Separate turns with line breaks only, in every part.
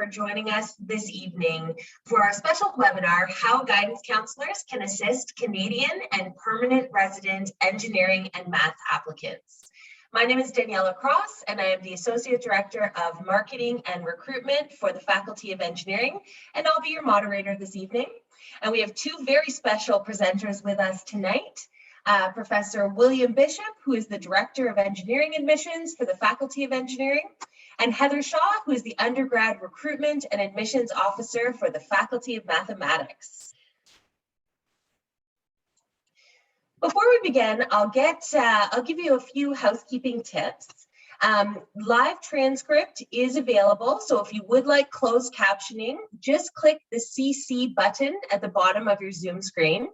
for joining us this evening for our special webinar, How Guidance Counsellors Can Assist Canadian and Permanent Resident Engineering and Math Applicants. My name is Daniela Cross, and I am the Associate Director of Marketing and Recruitment for the Faculty of Engineering, and I'll be your moderator this evening. And we have two very special presenters with us tonight. Professor William Bishop, who is the Director of Engineering Admissions for the Faculty of Engineering, and Heather Shaw, who is the Undergrad Recruitment and Admissions Officer for the Faculty of Mathematics. Before we begin, I'll give you a few housekeeping tips. Live transcript is available, so if you would like closed captioning, just click the CC button at the bottom of your Zoom screen.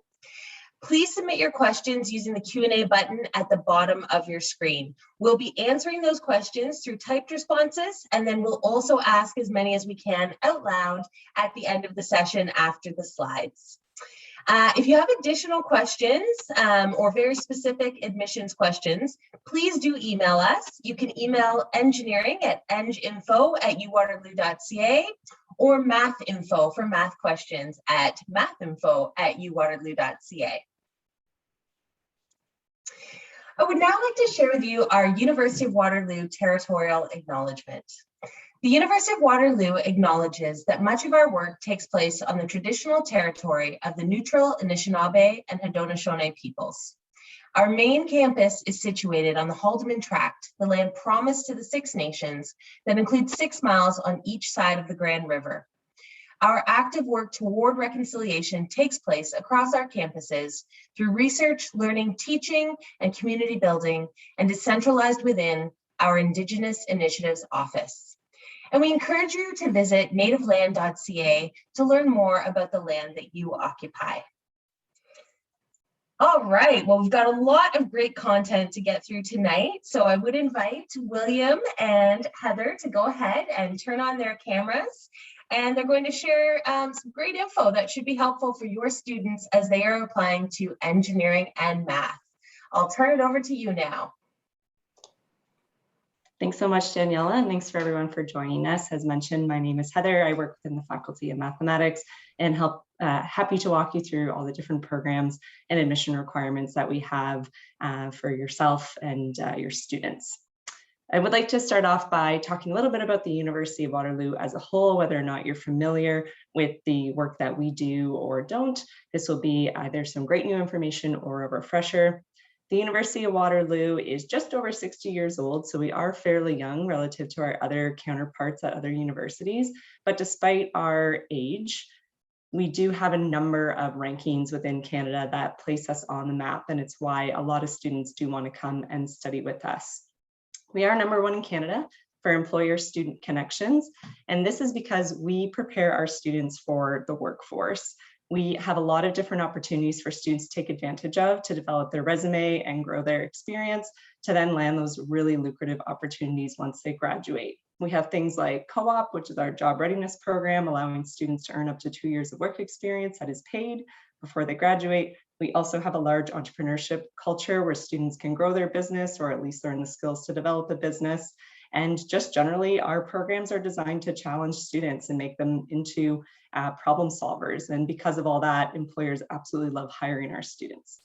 Please submit your questions using the Q&A button at the bottom of your screen. We'll be answering those questions through typed responses, and then we'll also ask as many as we can out loud at the end of the session after the slides. If you have additional questions or very specific admissions questions, please do email us. You can email engineering at enginfo@uwaterloo.ca or mathinfo for math questions at mathinfo@uwaterloo.ca. I would now like to share with you our University of Waterloo territorial acknowledgement. The University of Waterloo acknowledges that much of our work takes place on the traditional territory of the neutral Anishinaabe and Haudenosaunee peoples. Our main campus is situated on the Haldeman Tract, the land promised to the Six Nations that includes 6 miles on each side of the Grand River. Our active work toward reconciliation takes place across our campuses through research, learning, teaching, and community building, and is centralized within our Indigenous Initiatives Office. And we encourage you to visit nativeland.ca to learn more about the land that you occupy. All right, well, we've got a lot of great content to get through tonight, so I would invite William and Heather to go ahead and turn on their cameras, and they're going to share some great info that should be helpful for your students as they are applying to engineering and math. I'll turn it over to you now.
Thanks so much, Daniela, and thanks for everyone for joining us. As mentioned, my name is Heather. I work within the Faculty of Mathematics and happy to walk you through all the different programs and admission requirements that we have for yourself and your students. I would like to start off by talking a little bit about the University of Waterloo as a whole, whether or not you're familiar with the work that we do or don't. This will be either some great new information or a refresher. The University of Waterloo is just over 60 years old, so we are fairly young relative to our other counterparts at other universities. But despite our age, we do have a number of rankings within Canada that place us on the map, and it's why a lot of students do want to come and study with us. We are #1 in Canada for employer-student connections, and this is because we prepare our students for the workforce. We have a lot of different opportunities for students to take advantage of to develop their resume and grow their experience to then land those really lucrative opportunities once they graduate. We have things like co-op, which is our job readiness program, allowing students to earn up to 2 years of work experience that is paid before they graduate. We also have a large entrepreneurship culture where students can grow their business or at least learn the skills to develop a business. And just generally, our programs are designed to challenge students and make them into problem solvers. And because of all that, employers absolutely love hiring our students.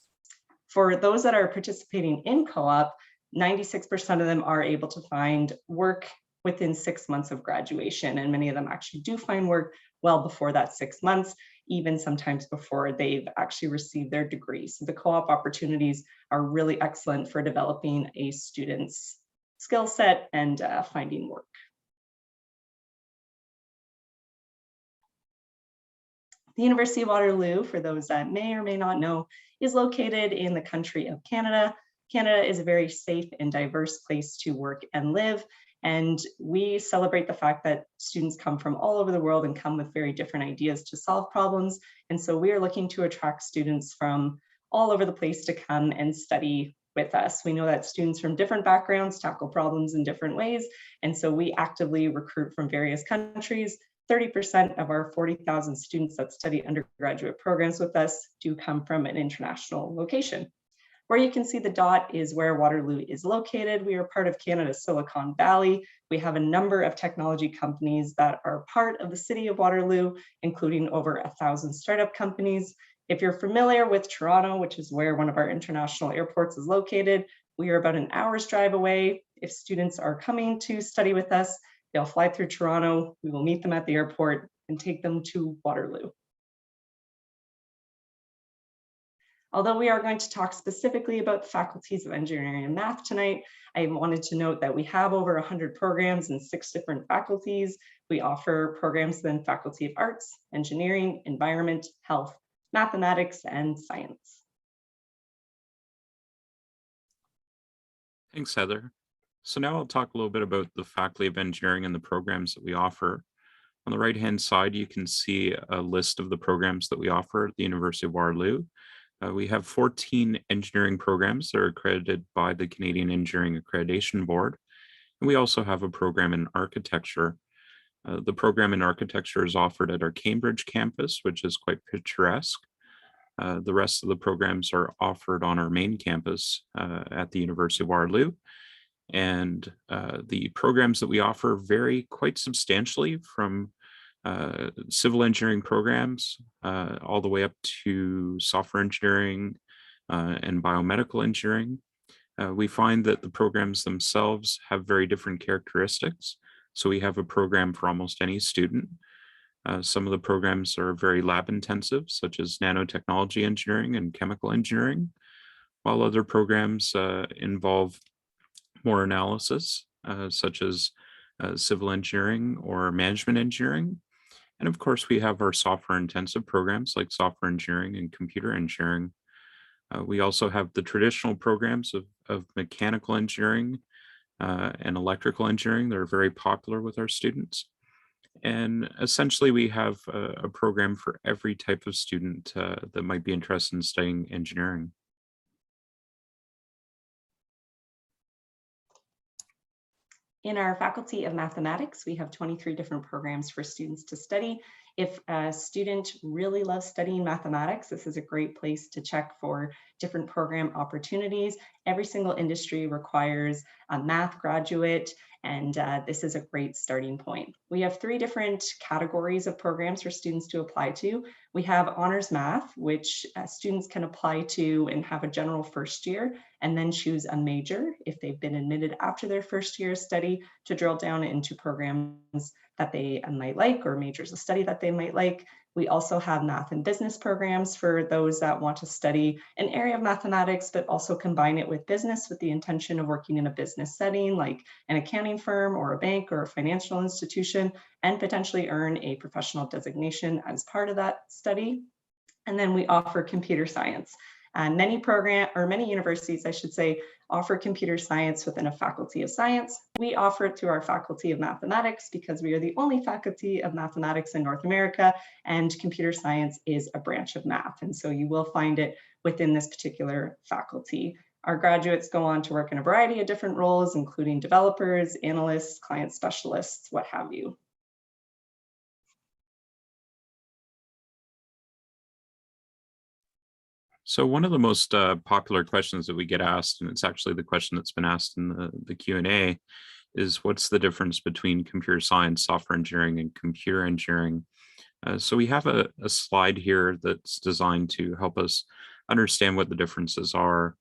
For those that are participating in co-op, 96% of them are able to find work within 6 months of graduation. And many of them actually do find work well before that 6 months, even sometimes before they've actually received their degree. So the co-op opportunities are really excellent for developing a student's skill set and finding work. The University of Waterloo, for those that may or may not know, is located in the country of Canada. Canada is a very safe and diverse place to work and live, and we celebrate the fact that students come from all over the world and come with very different ideas to solve problems. And so we are looking to attract students from all over the place to come and study with us. We know that students from different backgrounds tackle problems in different ways, and so we actively recruit from various countries. 30% of our 40,000 students that study undergraduate programs with us do come from an international location. Where you can see the dot is where Waterloo is located. We are part of Canada's Silicon Valley. We have a number of technology companies that are part of the city of Waterloo, including over 1,000 startup companies. If you're familiar with Toronto, which is where one of our international airports is located, we are about an hour's drive away. If students are coming to study with us, they'll fly through Toronto. We will meet them at the airport and take them to Waterloo. Although we are going to talk specifically about the faculties of engineering and math tonight, I wanted to note that we have over 100 programs in 6 different faculties. We offer programs in Faculty of Arts, Engineering, Environment, Health, Mathematics, and Science.
Thanks, Heather. So now I'll talk a little bit about the Faculty of Engineering and the programs that we offer. On the right-hand side, you can see a list of the programs that we offer at the University of Waterloo. We have 14 engineering programs that are accredited by the Canadian Engineering Accreditation Board. And we also have a program in architecture. The program in architecture is offered at our Cambridge campus, which is quite picturesque. The rest of the programs are offered on our main campus at the University of Waterloo. And the programs that we offer vary quite substantially from civil engineering programs all the way up to software engineering and biomedical engineering. We find that the programs themselves have very different characteristics. So we have a program for almost any student. Some of the programs are very lab intensive, such as nanotechnology engineering and chemical engineering, while other programs involve more analysis, such as civil engineering or management engineering. And of course, we have our software intensive programs like software engineering and computer engineering. We also have the traditional programs of mechanical engineering and electrical engineering that are very popular with our students. And essentially, we have a program for every type of student that might be interested in studying engineering.
In our Faculty of Mathematics, we have 23 different programs for students to study. If a student really loves studying mathematics, this is a great place to check for different program opportunities. Every single industry requires a math graduate, and this is a great starting point. We have 3 different categories of programs for students to apply to. We have honors math, which students can apply to and have a general first year, and then choose a major if they've been admitted after their first year of study to drill down into programs that they might like or majors of study that they might like. We also have math and business programs for those that want to study an area of mathematics, but also combine it with business with the intention of working in a business setting like an accounting firm or a bank or a financial institution, and potentially earn a professional designation as part of that study. And then we offer computer science. Many universities, I should say, offer computer science within a faculty of science. We offer it through our Faculty of Mathematics because we are the only faculty of mathematics in North America, and computer science is a branch of math. And so you will find it within this particular faculty. Our graduates go on to work in a variety of different roles, including developers, analysts, client specialists, what have you.
So one of the most popular questions that we get asked, and it's actually the question that's been asked in the Q&A, is what's the difference between computer science, software engineering, and computer engineering? So we have a slide here that's designed to help us understand what the differences are.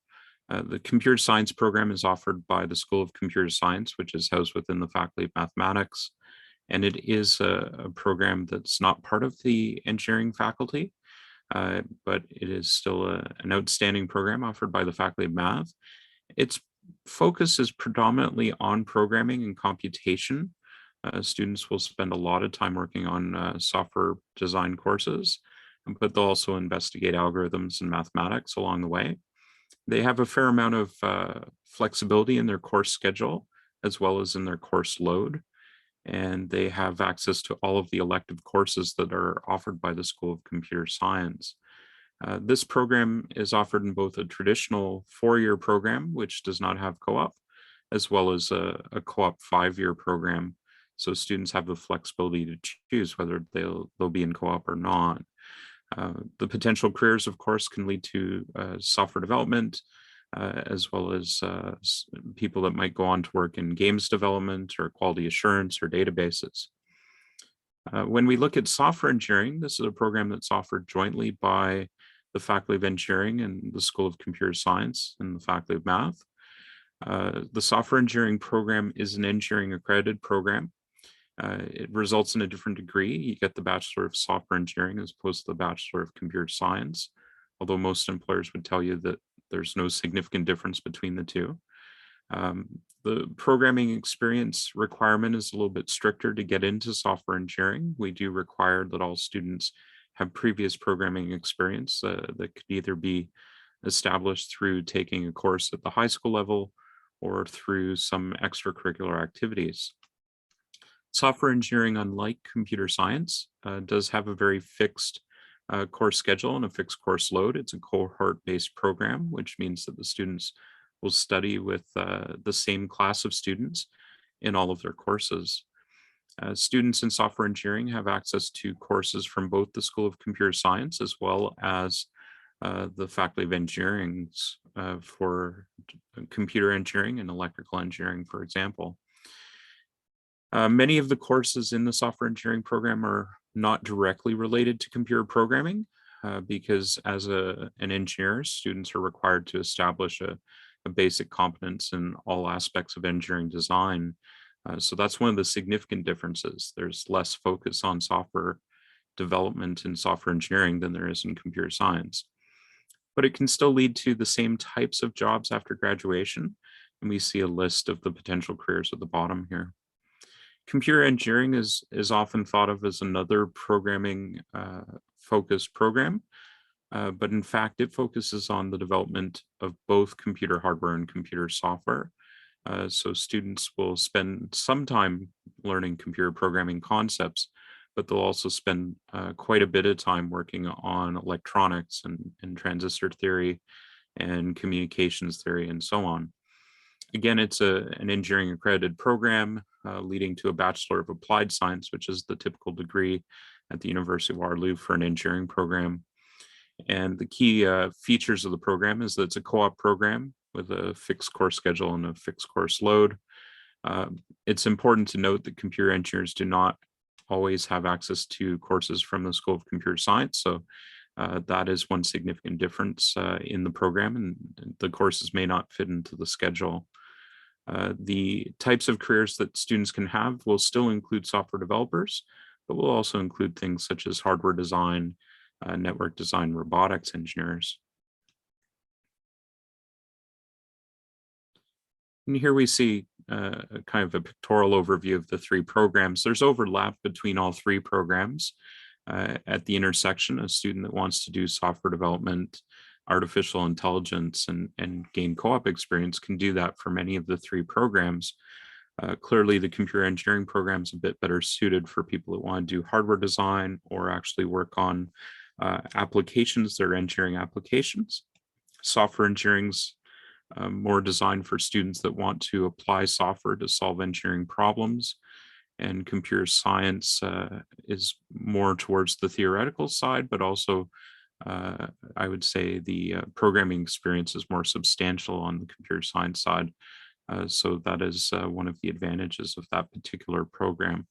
The computer science program is offered by the School of Computer Science, which is housed within the Faculty of Mathematics. And it is a program that's not part of the engineering faculty. But it is still an outstanding program offered by the Faculty of Math. Its focus is predominantly on programming and computation. Students will spend a lot of time working on software design courses, but they'll also investigate algorithms and mathematics along the way. They have a fair amount of flexibility in their course schedule, as well as in their course load. And they have access to all of the elective courses that are offered by the School of Computer Science. This program is offered in both a traditional 4-year program, which does not have co-op, as well as a co-op 5-year program. So students have the flexibility to choose whether they'll be in co-op or not. The potential careers, of course, can lead to software development, as well as people that might go on to work in games development or quality assurance or databases. When we look at software engineering, this is a program that's offered jointly by the Faculty of Engineering and the School of Computer Science and the Faculty of Math. The software engineering program is an engineering accredited program. It results in a different degree. You get the Bachelor of Software Engineering as opposed to the Bachelor of Computer Science, although most employers would tell you that there's no significant difference between the two. The programming experience requirement is a little bit stricter to get into software engineering. We do require that all students have previous programming experience that could either be established through taking a course at the high school level or through some extracurricular activities. Software engineering, unlike computer science, does have a very fixed course schedule and a fixed course load. It's a cohort-based program, which means that the students will study with the same class of students in all of their courses. Students in software engineering have access to courses from both the School of Computer Science as well as the Faculty of Engineering for computer engineering and electrical engineering, for example. Many of the courses in the software engineering program are not directly related to computer programming because as an engineer, students are required to establish a basic competence in all aspects of engineering design. So that's one of the significant differences. There's less focus on software development in software engineering than there is in computer science. But it can still lead to the same types of jobs after graduation. And we see a list of the potential careers at the bottom here. Computer engineering is often thought of as another programming focused program, but in fact, it focuses on the development of both computer hardware and computer software. So students will spend some time learning computer programming concepts, but they'll also spend quite a bit of time working on electronics and transistor theory and communications theory and so on. Again, it's an engineering accredited program leading to a Bachelor of Applied Science, which is the typical degree at the University of Waterloo for an engineering program. And the key features of the program is that it's a co-op program with a fixed course schedule and a fixed course load. It's important to note that computer engineers do not always have access to courses from the School of Computer Science. So that is one significant difference in the program, and the courses may not fit into the schedule. The types of careers that students can have will still include software developers, but will also include things such as hardware design, network design, robotics engineers. And here we see kind of a pictorial overview of the three programs. There's overlap between all three programs. At the intersection, a student that wants to do software development, artificial intelligence, and gain co-op experience can do that for many of the three programs. Clearly, the computer engineering program is a bit better suited for people that want to do hardware design or actually work on applications that are engineering applications. Software engineering's more designed for students that want to apply software to solve engineering problems. And computer science is more towards the theoretical side, but also I would say the programming experience is more substantial on the computer science side. So that is one of the advantages of that particular program.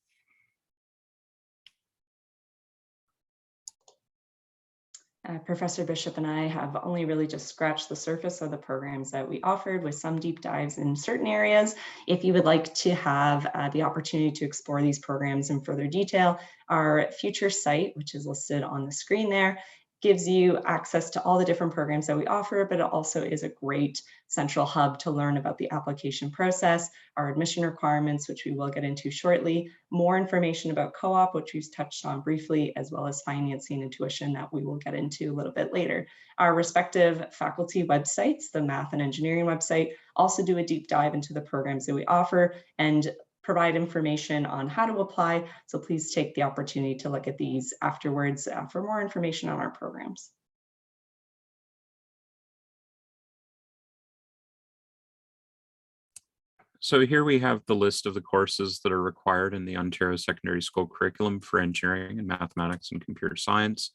Professor Bishop and I have only really just scratched the surface of the programs that we offered, with some deep dives in certain areas. If you would like to have the opportunity to explore these programs in further detail, our future site, which is listed on the screen there, gives you access to all the different programs that we offer, but it also is a great central hub to learn about the application process, our admission requirements, which we will get into shortly, more information about co-op, which we've touched on briefly, as well as financing and tuition that we will get into a little bit later. Our respective faculty websites, the math and engineering website, also do a deep dive into the programs that we offer and provide information on how to apply. So please take the opportunity to look at these afterwards for more information on our programs.
So here we have the list of the courses that are required in the Ontario Secondary School curriculum for engineering and mathematics and computer science.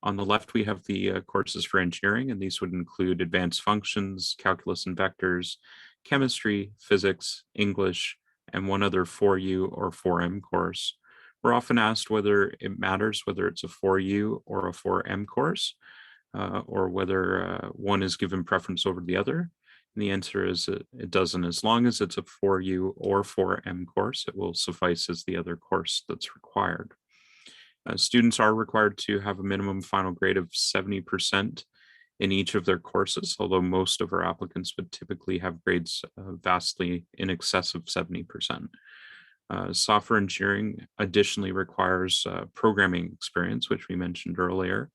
On the left, we have the courses for engineering, and these would include advanced functions, calculus and vectors, chemistry, physics, English, and one other 4U or 4M course. We're often asked whether it matters whether it's a 4U or a 4M course, or whether one is given preference over the other. And the answer is it doesn't. As long as it's a 4U or 4M course, it will suffice as the other course that's required. Students are required to have a minimum final grade of 70% in each of their courses, although most of our applicants would typically have grades vastly in excess of 70%. Software engineering additionally requires programming experience, which we mentioned earlier.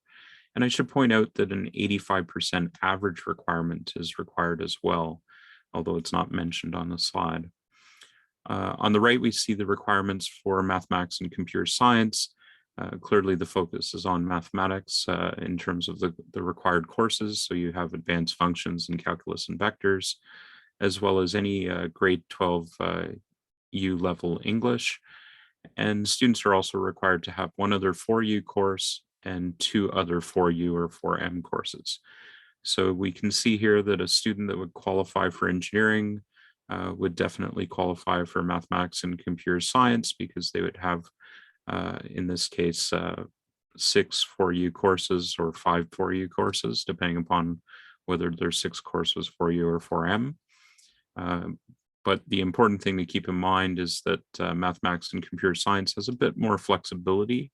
And I should point out that an 85% average requirement is required as well, although it's not mentioned on the slide. On the right, we see the requirements for mathematics and computer science. Clearly, the focus is on mathematics in terms of the required courses. So you have advanced functions and calculus and vectors, as well as any grade 12 U level English. And students are also required to have one other 4U course and 2 other 4U or 4M courses. So we can see here that a student that would qualify for engineering would definitely qualify for mathematics and computer science, because they would have in this case, 6 4U courses or 5 4U courses, depending upon whether there's 6 courses 4U or 4M. But the important thing to keep in mind is that mathematics and computer science has a bit more flexibility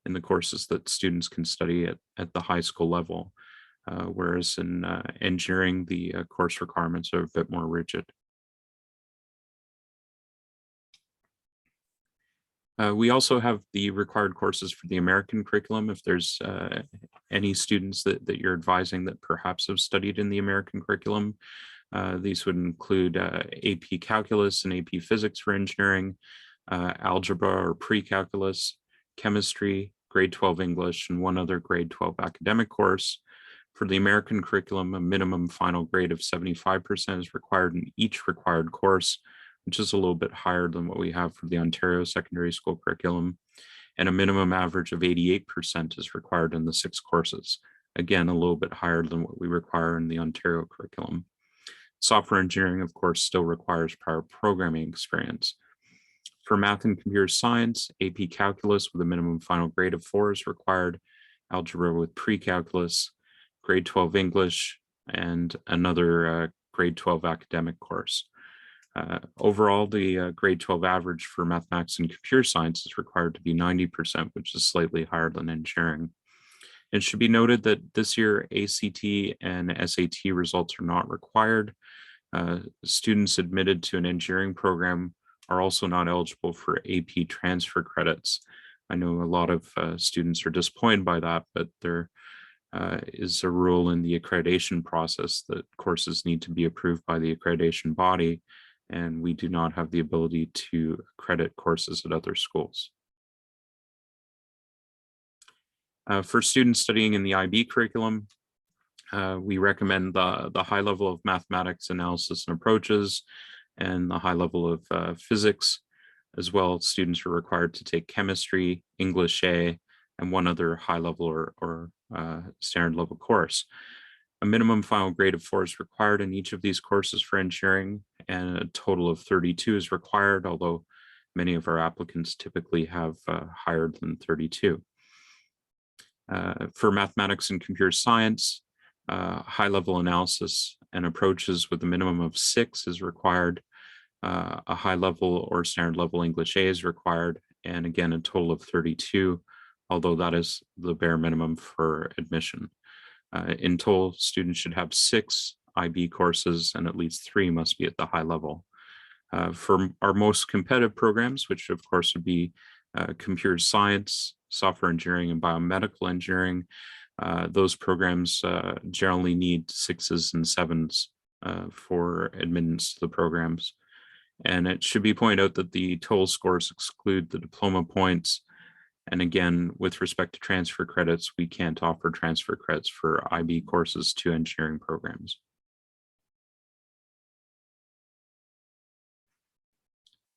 in the courses that students can study at the high school level, whereas in engineering, the course requirements are a bit more rigid. We also have the required courses for the American curriculum. If there's any students that you're advising that perhaps have studied in the American curriculum, these would include AP Calculus and AP Physics for engineering, algebra or pre-calculus, chemistry, grade 12 English, and one other grade 12 academic course. For the American curriculum, a minimum final grade of 75% is required in each required course, which is a little bit higher than what we have for the Ontario secondary school curriculum. And a minimum average of 88% is required in the 6 courses. Again, a little bit higher than what we require in the Ontario curriculum. Software engineering, of course, still requires prior programming experience. For math and computer science, AP Calculus with a minimum final grade of 4 is required, algebra with pre-calculus, grade 12 English, and another grade 12 academic course. Overall, the grade 12 average for mathematics and computer science is required to be 90%, which is slightly higher than engineering. It should be noted that this year ACT and SAT results are not required. Students admitted to an engineering program are also not eligible for AP transfer credits. I know a lot of students are disappointed by that, but there is a rule in the accreditation process that courses need to be approved by the accreditation body, and we do not have the ability to accredit courses at other schools. For students studying in the IB curriculum, we recommend the high level of mathematics, analysis, and approaches, and the high level of physics. As well, students are required to take chemistry, English A, and one other high level or standard level course. A minimum final grade of 4 is required in each of these courses for engineering, and a total of 32 is required, although many of our applicants typically have higher than 32. For mathematics and computer science, high-level analysis and approaches with a minimum of 6 is required. A high-level or standard-level English A is required, and again, a total of 32, although that is the bare minimum for admission. In total, students should have 6 IB courses, and at least 3 must be at the high level. For our most competitive programs, which of course would be computer science, software engineering, and biomedical engineering, those programs generally need 6s and 7s for admittance to the programs. And it should be pointed out that the total scores exclude the diploma points. And again, with respect to transfer credits, we can't offer transfer credits for IB courses to engineering programs.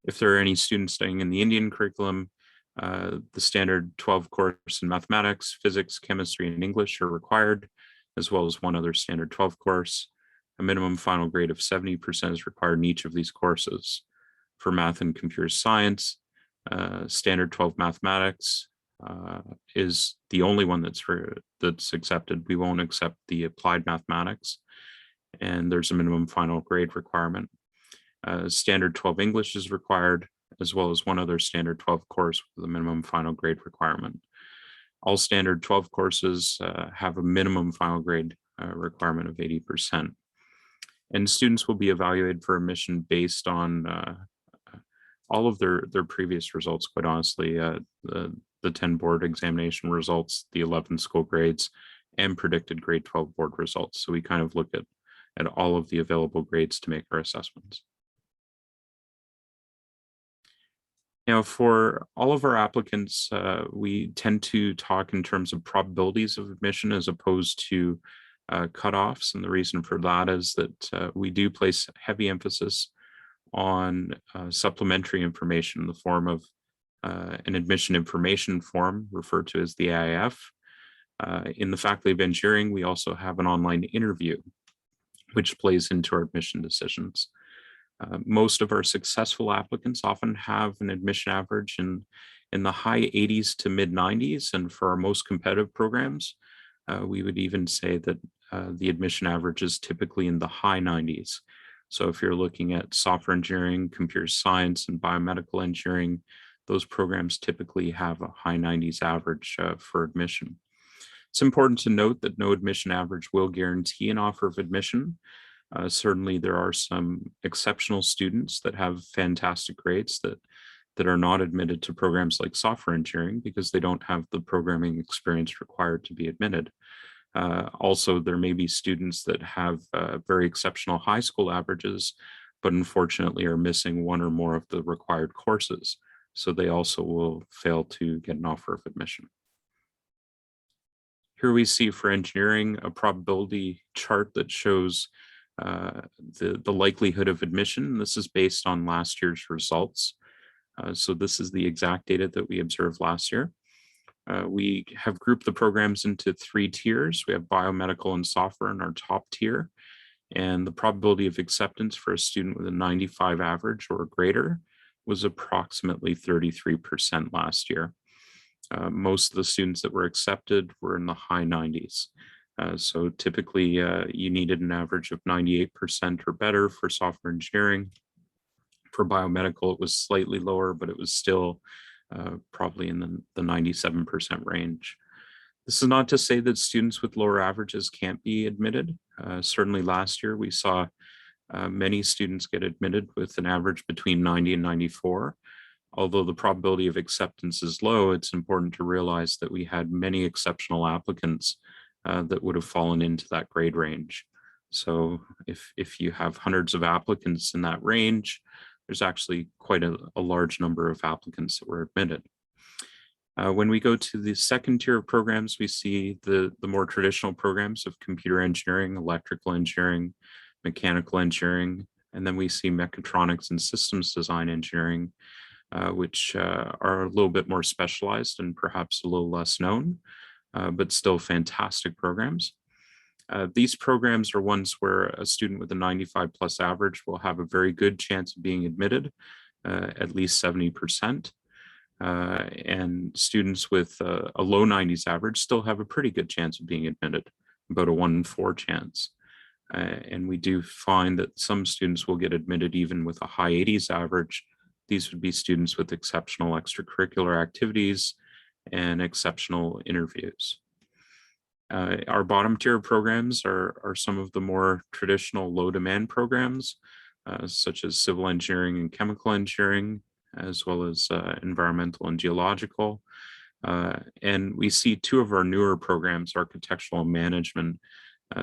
If there are any students studying in the Indian curriculum, The standard 12 course in mathematics, physics, chemistry, and English are required, as well as one other standard 12 course. A minimum final grade of 70% is required in each of these courses. For math and computer science, standard 12 mathematics is the only one that's accepted. We won't accept the applied mathematics, and there's a minimum final grade requirement. Standard 12 English is required, as well as one other standard 12 course with a minimum final grade requirement. All standard 12 courses have a minimum final grade requirement of 80%. And students will be evaluated for admission based on all of their previous results, quite honestly, the 10 board examination results, the 11 school grades, and predicted grade 12 board results. So we kind of look at all of the available grades to make our assessments. Now, for all of our applicants, we tend to talk in terms of probabilities of admission as opposed to cutoffs. And the reason for that is that we do place heavy emphasis on supplementary information in the form of an admission information form referred to as the AIF. In the Faculty of Engineering, we also have an online interview, which plays into our admission decisions. Most of our successful applicants often have an admission average in the high 80s to mid 90s. And for our most competitive programs, we would even say that the admission average is typically in the high 90s. So if you're looking at software engineering, computer science, and biomedical engineering, those programs typically have a high 90s average for admission. It's important to note that no admission average will guarantee an offer of admission. Certainly, there are some exceptional students that have fantastic grades that are not admitted to programs like software engineering because they don't have the programming experience required to be admitted. Also, there may be students that have very exceptional high school averages, but unfortunately are missing one or more of the required courses. So they also will fail to get an offer of admission. Here we see for engineering a probability chart that shows the likelihood of admission. This is based on last year's results. So this is the exact data that we observed last year. We have grouped the programs into 3 tiers. We have biomedical and software in our top tier. And the probability of acceptance for a student with a 95 average or greater was approximately 33% last year. Most of the students that were accepted were in the high 90s. So typically you needed an average of 98% or better for software engineering. For biomedical, it was slightly lower, but it was still probably in the 97% range. This is not to say that students with lower averages can't be admitted. Certainly last year we saw many students get admitted with an average between 90 and 94. Although the probability of acceptance is low, it's important to realize that we had many exceptional applicants that would have fallen into that grade range. So if you have hundreds of applicants in that range, there's actually quite a large number of applicants that were admitted. When we go to the second tier of programs, we see the more traditional programs of computer engineering, electrical engineering, mechanical engineering, and then we see mechatronics and systems design engineering, which are a little bit more specialized and perhaps a little less known, but still fantastic programs. These programs are ones where a student with a 95 plus average will have a very good chance of being admitted, at least 70%. And students with a low 90s average still have a pretty good chance of being admitted, about a 1 in 4 chance. And we do find that some students will get admitted even with a high 80s average. These would be students with exceptional extracurricular activities and exceptional interviews. Our bottom tier programs are some of the more traditional low demand programs, such as civil engineering and chemical engineering, as well as environmental and geological. And we see 2 of our newer programs, architectural and management.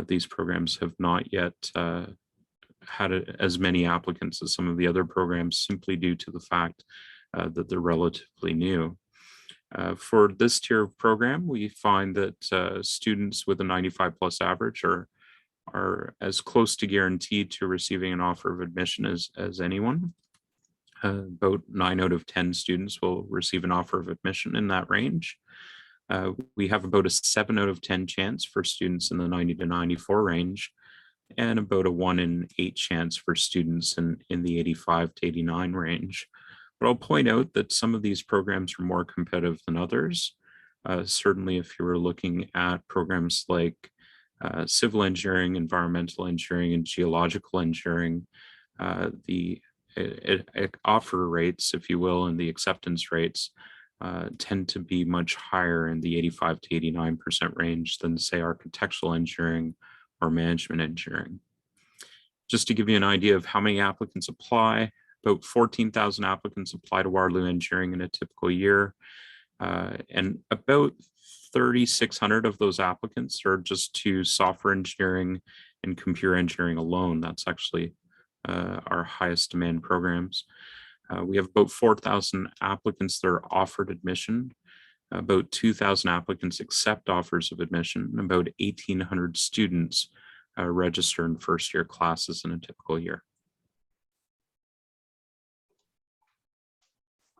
These programs have not yet had as many applicants as some of the other programs simply due to the fact that they're relatively new. For this tier of program, we find that students with a 95 plus average are as close to guaranteed to receiving an offer of admission as anyone. About 9 out of 10 students will receive an offer of admission in that range. We have about a 7 out of 10 chance for students in the 90 to 94 range, and about a 1 in 8 chance for students in the 85 to 89 range. But I'll point out that some of these programs are more competitive than others. Certainly, if you were looking at programs like civil engineering, environmental engineering, and geological engineering, the offer rates, if you will, and the acceptance rates tend to be much higher in the 85 to 89% range than, say, architectural engineering or management engineering. Just to give you an idea of how many applicants apply, about 14,000 applicants apply to Waterloo Engineering in a typical year, and about 3,600 of those applicants are just to software engineering and computer engineering alone. That's actually our highest demand programs. We have about 4,000 applicants that are offered admission. About 2,000 applicants accept offers of admission, and about 1,800 students register in first-year classes in a typical year.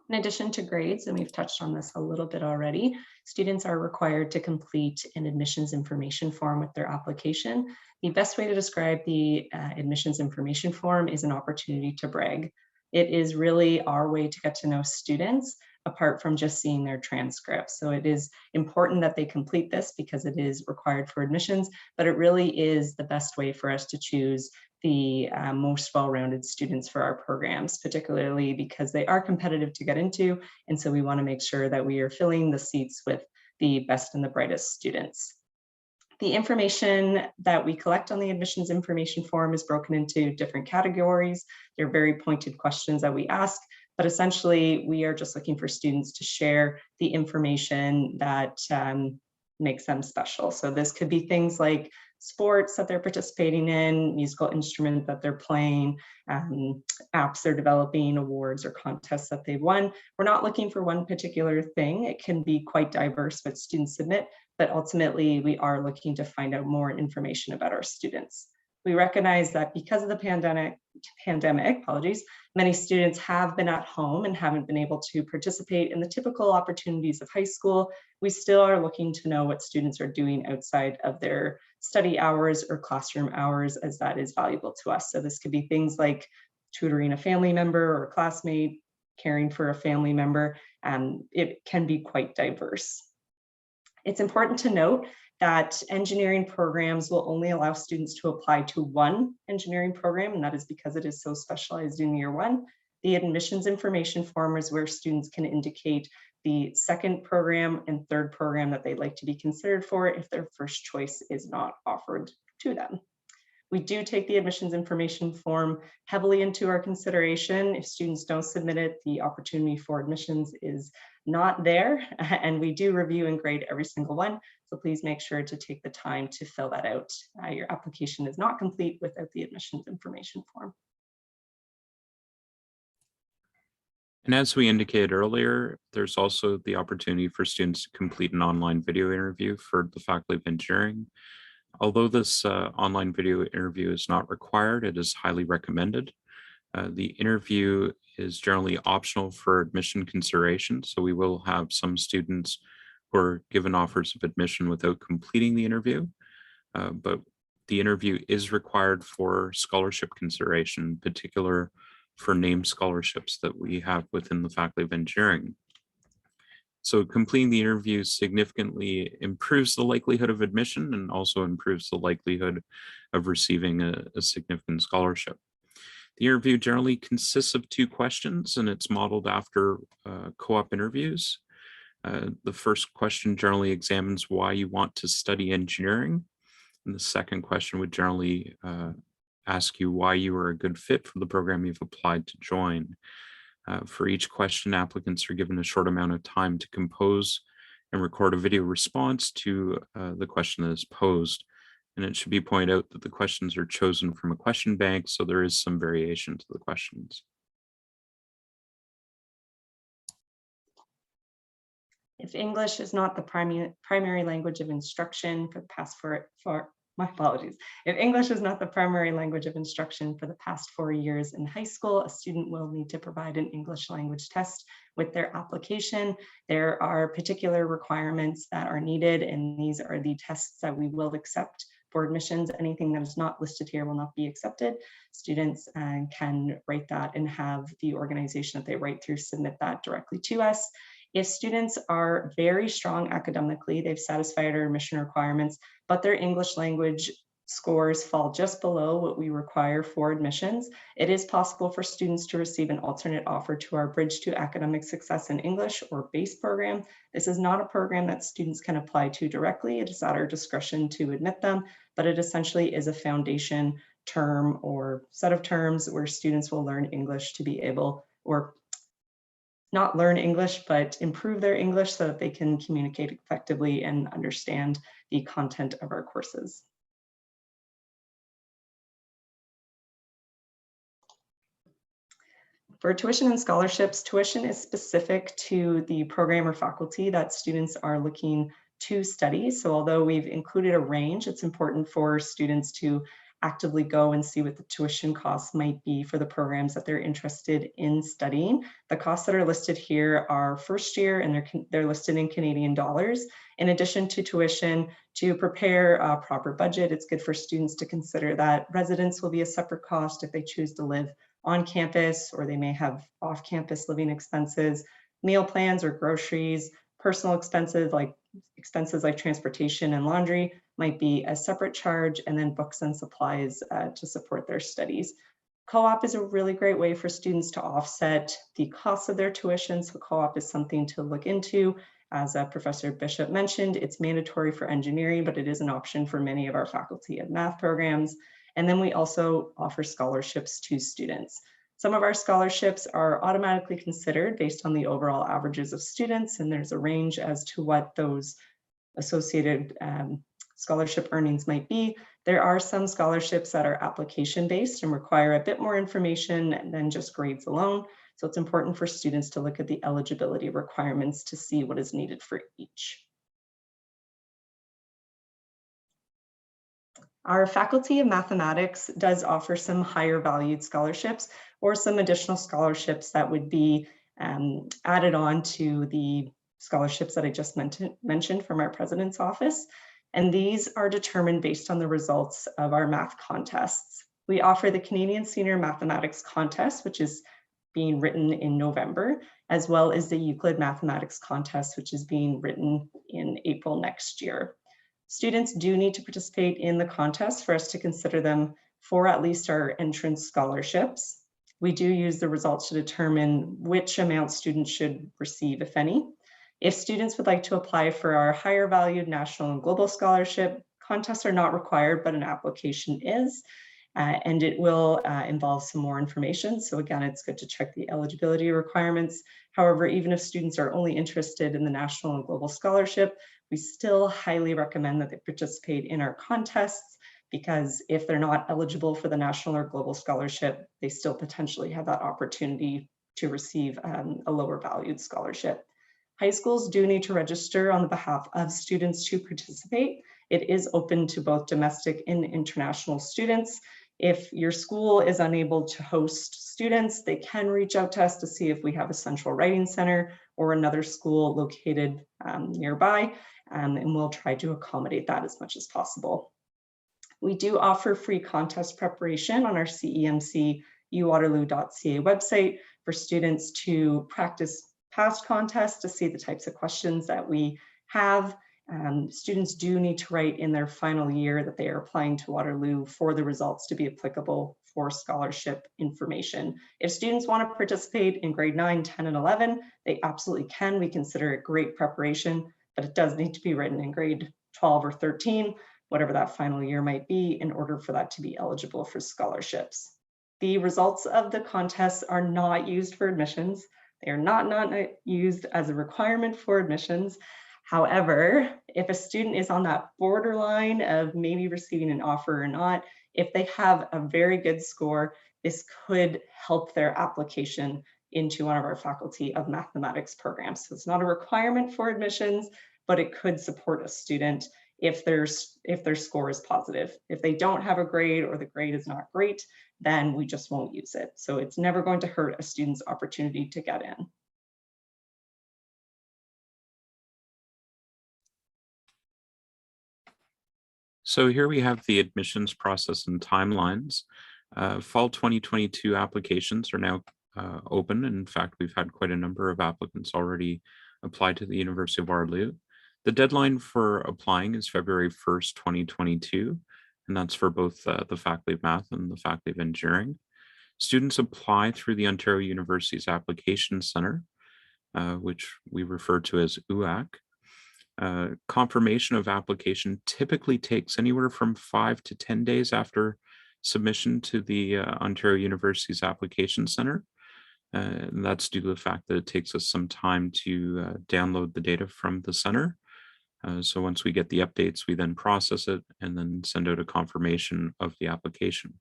In addition to grades, and we've touched on this a little bit already, students are required to complete an admissions information form with their application. The best way to describe the admissions information form is an opportunity to brag. It is really our way to get to know students apart from just seeing their transcripts. So it is important that they complete this because it is required for admissions, but it really is the best way for us to choose the most well-rounded students for our programs, particularly because they are competitive to get into. And so we want to make sure that we are filling the seats with the best and the brightest students. The information that we collect on the admissions information form is broken into different categories. They're very pointed questions that we ask, but essentially we are just looking for students to share the information that makes them special. So this could be things like sports that they're participating in, musical instrument that they're playing, apps they're developing, awards or contests that they've won. We're not looking for one particular thing. It can be quite diverse what students submit, but ultimately we are looking to find out more information about our students. We recognize that because of the pandemic, many students have been at home and haven't been able to participate in the typical opportunities of high school. We still are looking to know what students are doing outside of their study hours or classroom hours, as that is valuable to us. So this could be things like tutoring a family member or a classmate, caring for a family member. It can be quite diverse. It's important to note that engineering programs will only allow students to apply to one engineering program, and that is because it is so specialized in year one. The admissions information form is where students can indicate the second program and third program that they'd like to be considered for if their first choice is not offered to them. We do take the admissions information form heavily into our consideration. If students don't submit it, the opportunity for admissions is not there, and we do review and grade every single one. So please make sure to take the time to fill that out. Your application is not complete without the admissions information form.
And as we indicated earlier, there's also the opportunity for students to complete an online video interview for the Faculty of Engineering. Although this online video interview is not required, it is highly recommended. The interview is generally optional for admission consideration, so we will have some students who are given offers of admission without completing the interview, but the interview is required for scholarship consideration, in particular for named scholarships that we have within the Faculty of Engineering. So completing the interview significantly improves the likelihood of admission and also improves the likelihood of receiving a significant scholarship. The interview generally consists of 2 questions, and it's modeled after co-op interviews. The first question generally examines why you want to study engineering, and the second question would generally ask you why you are a good fit for the program you've applied to join. For each question, applicants are given a short amount of time to compose and record a video response to the question that is posed. And it should be pointed out that the questions are chosen from a question bank, so there is some variation to the questions. If
English is not the primary language of instruction for the past my apologies. If English is not the primary language of instruction for the past 4 years in high school, a student will need to provide an English language test with their application. There are particular requirements that are needed, and these are the tests that we will accept for admissions. Anything that is not listed here will not be accepted. Students can write that and have the organization that they write through submit that directly to us. If students are very strong academically, they've satisfied our admission requirements, but their English language scores fall just below what we require for admissions, it is possible for students to receive an alternate offer to our Bridge to Academic Success in English or BASE program. This is not a program that students can apply to directly. It is at our discretion to admit them, but it essentially is a foundation term or set of terms where students will learn English to be able, or not learn English, but improve their English so that they can communicate effectively and understand the content of our courses. For tuition and scholarships, tuition is specific to the program or faculty that students are looking to study. So although we've included a range, it's important for students to actively go and see what the tuition costs might be for the programs that they're interested in studying. The costs that are listed here are first year, and they're listed in Canadian dollars. In addition to tuition, to prepare a proper budget, it's good for students to consider that residence will be a separate cost if they choose to live on campus, or they may have off-campus living expenses, meal plans or groceries, personal expenses like transportation and laundry might be a separate charge, and then books and supplies to support their studies. Co-op is a really great way for students to offset the costs of their tuition. So co-op is something to look into. As Professor Bishop mentioned, it's mandatory for engineering, but it is an option for many of our faculty of math programs. And then we also offer scholarships to students. Some of our scholarships are automatically considered based on the overall averages of students, and there's a range as to what those associated scholarship earnings might be. There are some scholarships that are application-based and require a bit more information than just grades alone. So it's important for students to look at the eligibility requirements to see what is needed for each. Our Faculty of Mathematics does offer some higher valued scholarships or some additional scholarships that would be added on to the scholarships that I just mentioned from our president's office. And these are determined based on the results of our math contests. We offer the Canadian Senior Mathematics Contest, which is being written in November, as well as the Euclid Mathematics Contest, which is being written in April next year. Students do need to participate in the contest for us to consider them for at least our entrance scholarships. We do use the results to determine which amount students should receive, if any. If students would like to apply for our higher valued national and global scholarship, contests are not required, but an application is, and it will involve some more information. So again, it's good to check the eligibility requirements. However, even if students are only interested in the national and global scholarship, we still highly recommend that they participate in our contests, because if they're not eligible for the national or global scholarship, they still potentially have that opportunity to receive a lower valued scholarship. High schools do need to register on the behalf of students to participate. It is open to both domestic and international students. If your school is unable to host students, they can reach out to us to see if we have a central writing center or another school located nearby, and we'll try to accommodate that as much as possible. We do offer free contest preparation on our CEMC-uwaterloo.ca website for students to practice past contests to see the types of questions that we have. Students do need to write in their final year that they are applying to Waterloo for the results to be applicable for scholarship information. If students want to participate in grade 9, 10, and 11, they absolutely can. We consider it great preparation, but it does need to be written in grade 12 or 13, whatever that final year might be, in order for that to be eligible for scholarships. The results of the contests are not used for admissions. They are not used as a requirement for admissions. However, if a student is on that borderline of maybe receiving an offer or not, if they have a very good score, this could help their application into one of our Faculty of Mathematics programs. So it's not a requirement for admissions, but it could support a student if their score is positive. If they don't have a grade or the grade is not great, then we just won't use it. So it's never going to hurt a student's opportunity to get in.
So here we have the admissions process and timelines. Fall 2022 applications are now open. In fact, we've had quite a number of applicants already apply to the University of Waterloo. The deadline for applying is February 1st, 2022, and that's for both the Faculty of Math and the Faculty of Engineering. Students apply through the Ontario University's Application Centre, which we refer to as UAC. Confirmation of application typically takes anywhere from 5 to 10 days after submission to the Ontario University's Application Centre. And that's due to the fact that it takes us some time to download the data from the center. So once we get the updates, we then process it and then send out a confirmation of the application.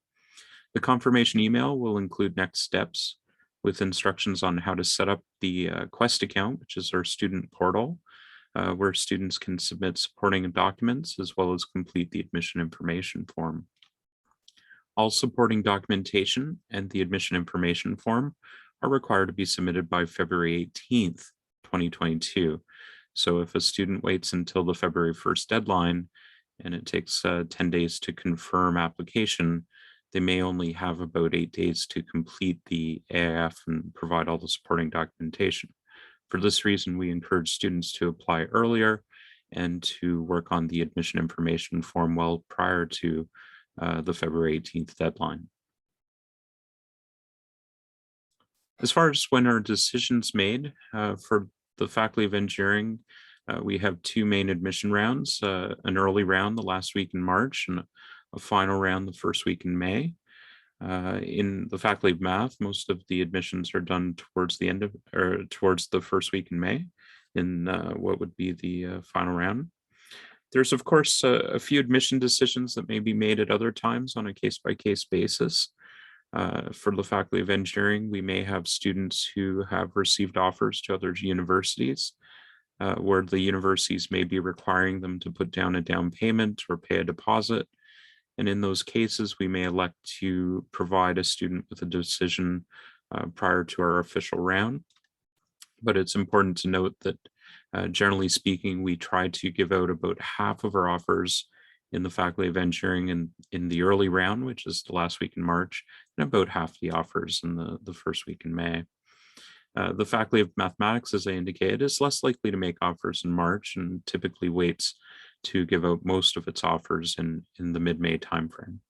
The confirmation email will include next steps with instructions on how to set up the Quest account, which is our student portal, where students can submit supporting documents as well as complete the admission information form. All supporting documentation and the admission information form are required to be submitted by February 18th, 2022. So if a student waits until the February 1st deadline and it takes 10 days to confirm application, they may only have about 8 days to complete the AIF and provide all the supporting documentation. For this reason, we encourage students to apply earlier and to work on the admission information form well prior to the February 18th deadline. As far as when our decisions made for the Faculty of Engineering, we have two main admission rounds, an early round the last week in March and a final round the first week in May. In the Faculty of Math, most of the admissions are done towards the end of, or towards the first week in May in what would be the final round. There's, of course, a few admission decisions that may be made at other times on a case-by-case basis. For the Faculty of Engineering, we may have students who have received offers to other universities where the universities may be requiring them to put down a down payment or pay a deposit. And in those cases, we may elect to provide a student with a decision prior to our official round. But it's important to note that generally speaking, we try to give out about half of our offers in the Faculty of Engineering in the early round, which is the last week in March, and about half the offers in the first week in May. The Faculty of Mathematics, as I indicated, is less likely to make offers in March and typically waits to give out most of its offers in the mid-May timeframe.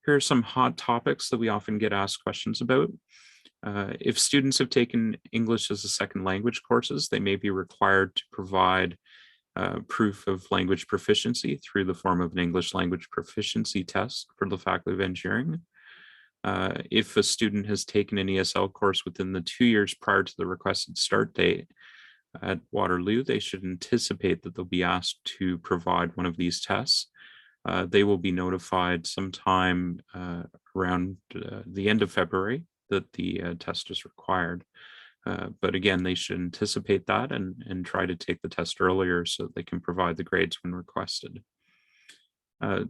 Here are some hot topics that we often get asked questions about. If students have taken English as a second language courses, they may be required to provide proof of language proficiency through the form of an English language proficiency test for the Faculty of Engineering. If a student has taken an ESL course within the 2 years prior to the requested start date at Waterloo, they should anticipate that they'll be asked to provide one of these tests. They will be notified sometime around the end of February that the test is required. But again, they should anticipate that and try to take the test earlier so that they can provide the grades when requested.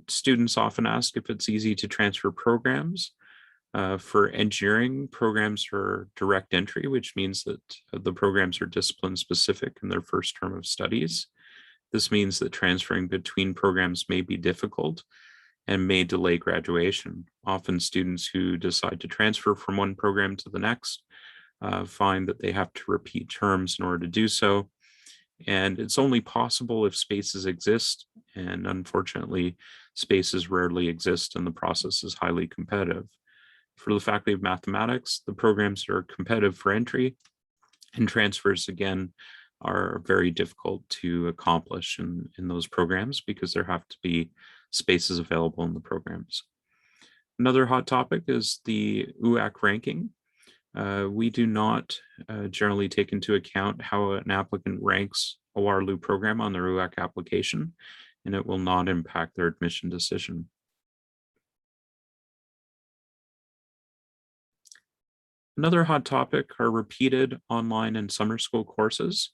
Students often ask if it's easy to transfer programs. For engineering, programs are direct entry, which means that the programs are discipline specific in their first term of studies. This means that transferring between programs may be difficult and may delay graduation. Often students who decide to transfer from one program to the next find that they have to repeat terms in order to do so. And it's only possible if spaces exist. And unfortunately, spaces rarely exist and the process is highly competitive. For the Faculty of Mathematics, the programs are competitive for entry, and transfers, again, are very difficult to accomplish in those programs because there have to be spaces available in the programs. Another hot topic is the UAC ranking. We do not generally take into account how an applicant ranks a Waterloo program on their UAC application, and it will not impact their admission decision. Another hot topic are repeated online and summer school courses.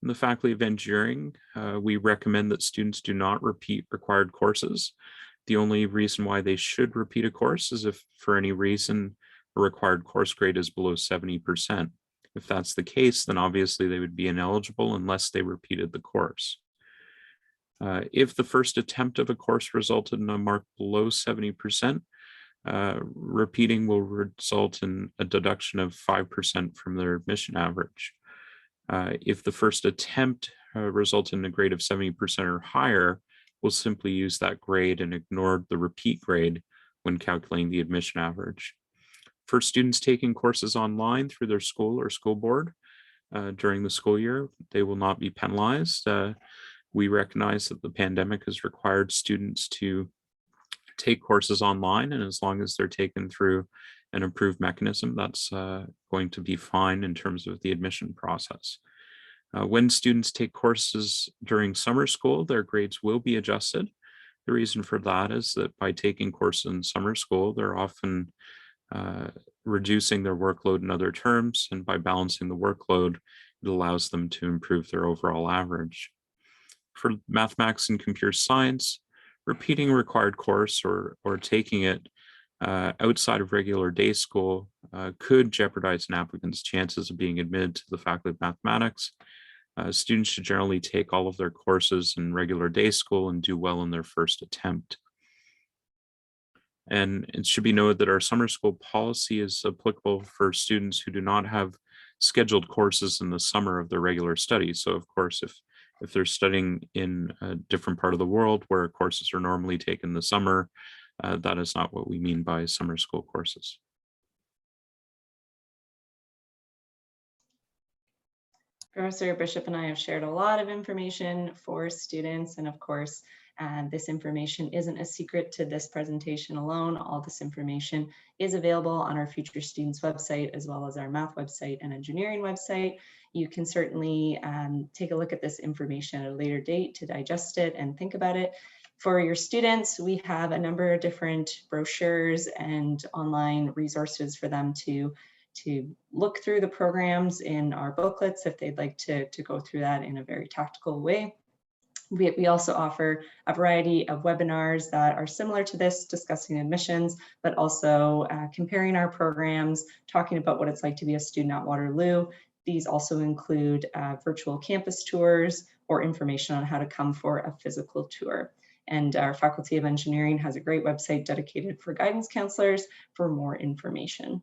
In the Faculty of Engineering, we recommend that students do not repeat required courses. The only reason why they should repeat a course is if for any reason a required course grade is below 70%. If that's the case, then obviously they would be ineligible unless they repeated the course. If the first attempt of a course resulted in a mark below 70%, repeating will result in a deduction of 5% from their admission average. If the first attempt resulted in a grade of 70% or higher, we'll simply use that grade and ignore the repeat grade when calculating the admission average. For students taking courses online through their school or school board during the school year, they will not be penalized. We recognize that the pandemic has required students to take courses online, and as long as they're taken through an approved mechanism, that's going to be fine in terms of the admission process. When students take courses during summer school, their grades will be adjusted. The reason for that is that by taking courses in summer school, they're often reducing their workload in other terms, and by balancing the workload, it allows them to improve their overall average. For mathematics and computer science, repeating a required course or taking it outside of regular day school could jeopardize an applicant's chances of being admitted to the Faculty of Mathematics. Students should generally take all of their courses in regular day school and do well in their first attempt. And it should be noted that our summer school policy is applicable for students who do not have scheduled courses in the summer of their regular studies. So of course, if they're studying in a different part of the world where courses are normally taken in the summer, that is not what we mean by summer school courses.
Professor Bishop and I have shared a lot of information for students, and of course, this information isn't a secret to this presentation alone. All this information is available on our Future Students website, as well as our math website and engineering website. You can certainly take a look at this information at a later date to digest it and think about it. For your students, we have a number of different brochures and online resources for them to look through the programs in our booklets if they'd like to go through that in a very tactical way. We also offer a variety of webinars that are similar to this, discussing admissions, but also comparing our programs, talking about what it's like to be a student at Waterloo. These also include virtual campus tours or information on how to come for a physical tour. And our Faculty of Engineering has a great website dedicated for guidance counselors for more information.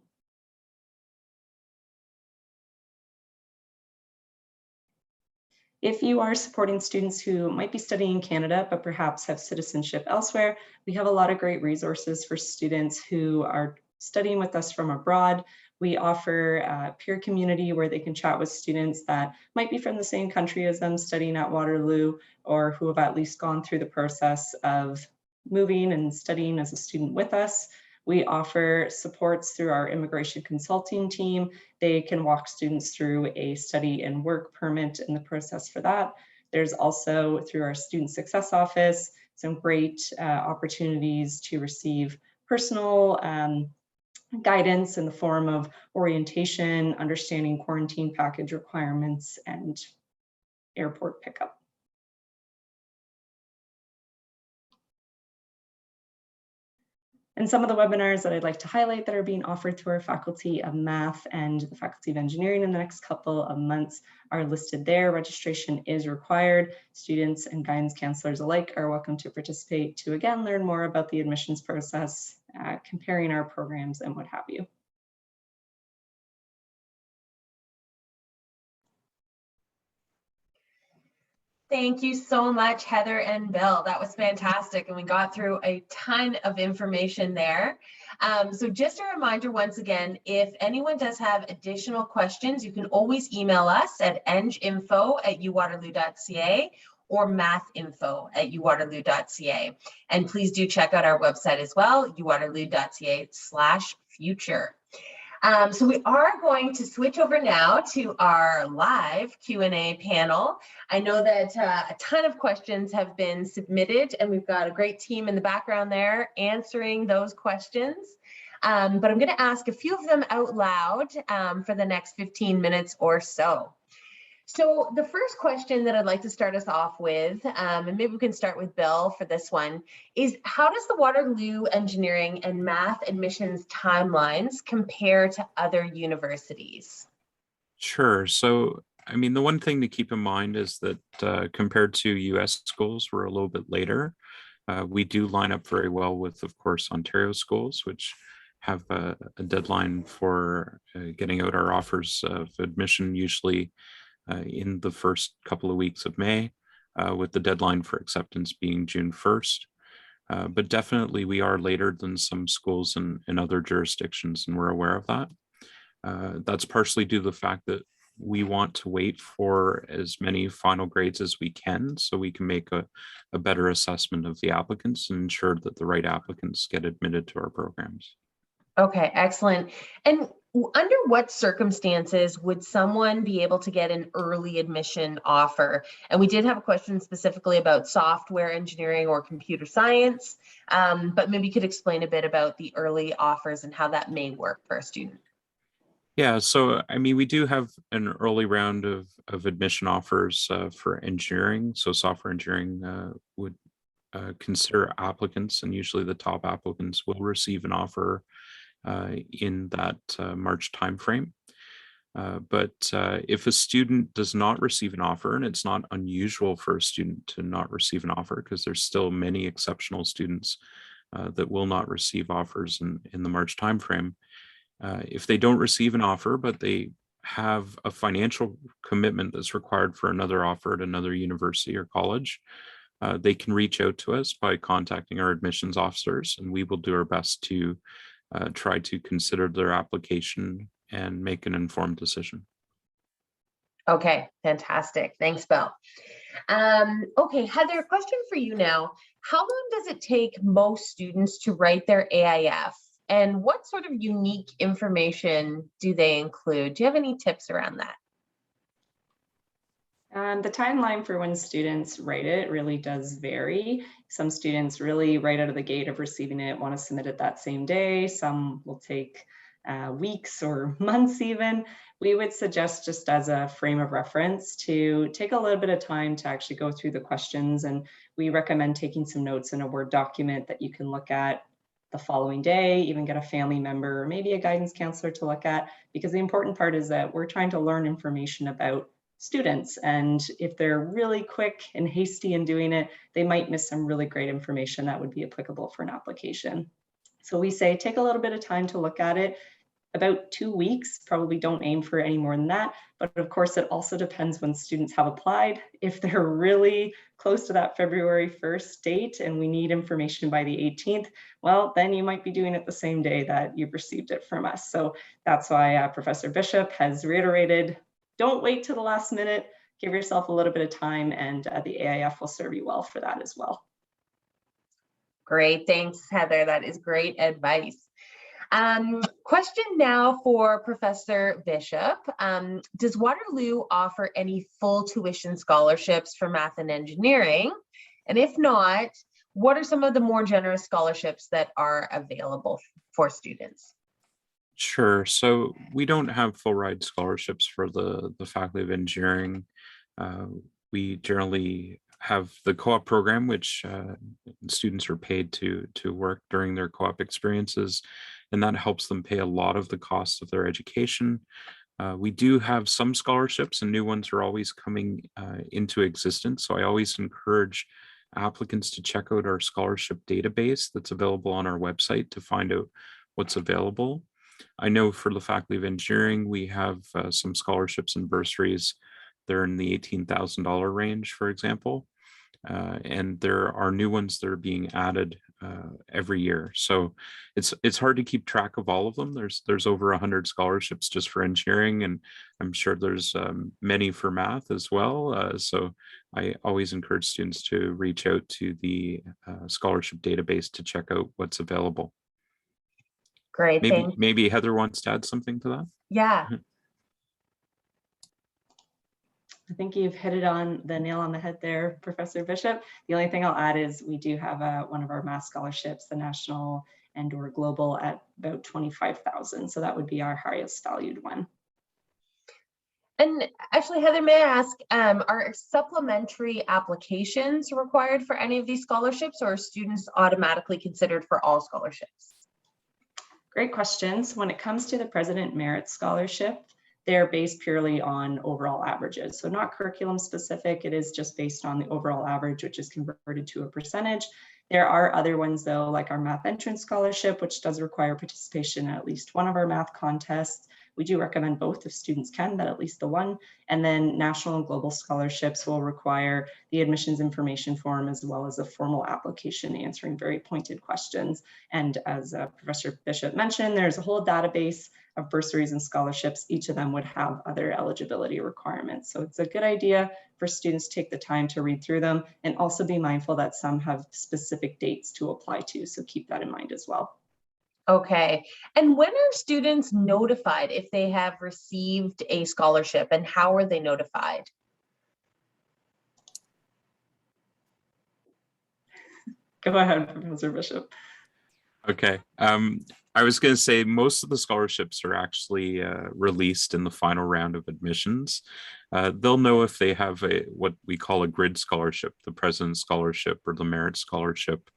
If you are supporting students who might be studying in Canada, but perhaps have citizenship elsewhere, we have a lot of great resources for students who are studying with us from abroad. We offer a peer community where they can chat with students that might be from the same country as them studying at Waterloo, or who have at least gone through the process of moving and studying as a student with us. We offer supports through our immigration consulting team. They can walk students through a study and work permit in the process for that. There's also, through our student success office, some great opportunities to receive personal guidance in the form of orientation, understanding quarantine package requirements, and airport pickup. And some of the webinars that I'd like to highlight that are being offered through our Faculty of Math and the Faculty of Engineering in the next couple of months are listed there. Registration is required. Students and guidance counselors alike are welcome to participate to, again, learn more about the admissions process, comparing our programs and what have you.
Thank you so much, Heather and Bill. That was fantastic, and we got through a ton of information there. So just a reminder once again, if anyone does have additional questions, you can always email us at enginfo@uwaterloo.ca or mathinfo@uwaterloo.ca. And please do check out our website as well, uwaterloo.ca/future. So we are going to switch over now to our live Q&A panel. I know that a ton of questions have been submitted, and we've got a great team in the background there answering those questions. But I'm going to ask a few of them out loud for the next 15 minutes or so. So the first question that I'd like to start us off with, and maybe we can start with Bill for this one, is how does the Waterloo engineering and math admissions timelines compare to other universities?
Sure. So, I mean, the one thing to keep in mind is that compared to US schools, we're a little bit later. We do line up very well with, of course, Ontario schools, which have a deadline for getting out our offers of admission, usually in the first couple of weeks of May, with the deadline for acceptance being June 1st. But definitely we are later than some schools in other jurisdictions, and we're aware of that. That's partially due to the fact that we want to wait for as many final grades as we can so we can make a better assessment of the applicants and ensure that the right applicants get admitted to our programs.
Okay, excellent. And under what circumstances would someone be able to get an early admission offer? And we did have a question specifically about software engineering or computer science, but maybe you could explain a bit about the early offers and how that may work for a student.
Yeah, so I mean, we do have an early round of admission offers for engineering. So software engineering would consider applicants, and usually the top applicants will receive an offer in that March timeframe. But if a student does not receive an offer, and it's not unusual for a student to not receive an offer because there's still many exceptional students that will not receive offers in the March timeframe. If they don't receive an offer, but they have a financial commitment that's required for another offer at another university or college, they can reach out to us by contacting our admissions officers, and we will do our best to try to consider their application and make an informed decision.
Okay, fantastic. Thanks, Bill. Okay, Heather, question for you now. How long does it take most students to write their AIF? And what sort of unique information do they include? Do you have any tips around that?
The timeline for when students write it really does vary. Some students really right out of the gate of receiving it want to submit it that same day. Some will take weeks or months even. We would suggest, just as a frame of reference, to take a little bit of time to actually go through the questions. And we recommend taking some notes in a Word document that you can look at the following day, even get a family member or maybe a guidance counselor to look at, because the important part is that we're trying to learn information about students. And if they're really quick and hasty in doing it, they might miss some really great information that would be applicable for an application. So we say take a little bit of time to look at it. About 2 weeks, probably don't aim for any more than that. But of course, it also depends when students have applied. If they're really close to that February 1st date and we need information by the 18th, well, then you might be doing it the same day that you've received it from us. So that's why Professor Bishop has reiterated, don't wait till the last minute, give yourself a little bit of time, and the AIF will serve you well for that as well.
Great, thanks, Heather. That is great advice. Question now for Professor Bishop. Does Waterloo offer any full tuition scholarships for math and engineering? And if not, what are some of the more generous scholarships that are available for students?
Sure. So we don't have full ride scholarships for the Faculty of Engineering. We generally have the co-op program, which students are paid to work during their co-op experiences, and that helps them pay a lot of the costs of their education. We do have some scholarships, and new ones are always coming into existence. So I always encourage applicants to check out our scholarship database that's available on our website to find out what's available. I know for the Faculty of Engineering, we have some scholarships and bursaries. They're in the $18,000 range, for example. And there are new ones that are being added every year. So it's hard to keep track of all of them. There's over 100 scholarships just for engineering, and I'm sure there's many for math as well. So I always encourage students to reach out to the scholarship database to check out what's available.
Great,
maybe Heather wants to add something to that.
Yeah.
I think you've hit it on the nail on the head there, Professor Bishop. The only thing I'll add is we do have one of our math scholarships, the national and/or global, at about $25,000. So that would be our highest valued one.
And actually, Heather, may I ask, are supplementary applications required for any of these scholarships, or are students automatically considered for all scholarships?
Great questions. When it comes to the President Merit Scholarship, they're based purely on overall averages. So not curriculum specific, it is just based on the overall average, which is converted to a percentage. There are other ones though, like our Math Entrance Scholarship, which does require participation in at least one of our math contests. We do recommend both if students can, but at least the one. And then national and global scholarships will require the admissions information form as well as a formal application answering very pointed questions. And as Professor Bishop mentioned, there's a whole database of bursaries and scholarships. Each of them would have other eligibility requirements. So it's a good idea for students to take the time to read through them and also be mindful that some have specific dates to apply to. So keep that in mind as well.
Okay. And when are students notified if they have received a scholarship, and how are they notified?
Go ahead, Professor Bishop.
Okay. I was going to say most of the scholarships are actually released in the final round of admissions. They'll know if they have what we call a grid scholarship, the President's Scholarship or the Merit Scholarship,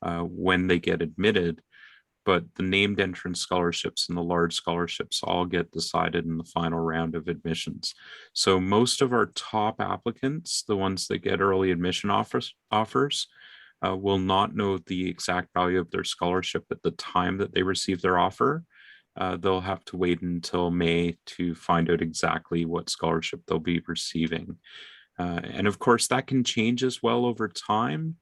when they get admitted. But the named entrance scholarships and the large scholarships all get decided in the final round of admissions. So most of our top applicants, the ones that get early admission offers, will not know the exact value of their scholarship at the time that they receive their offer. They'll have to wait until May to find out exactly what scholarship they'll be receiving. And of course, that can change as well over time.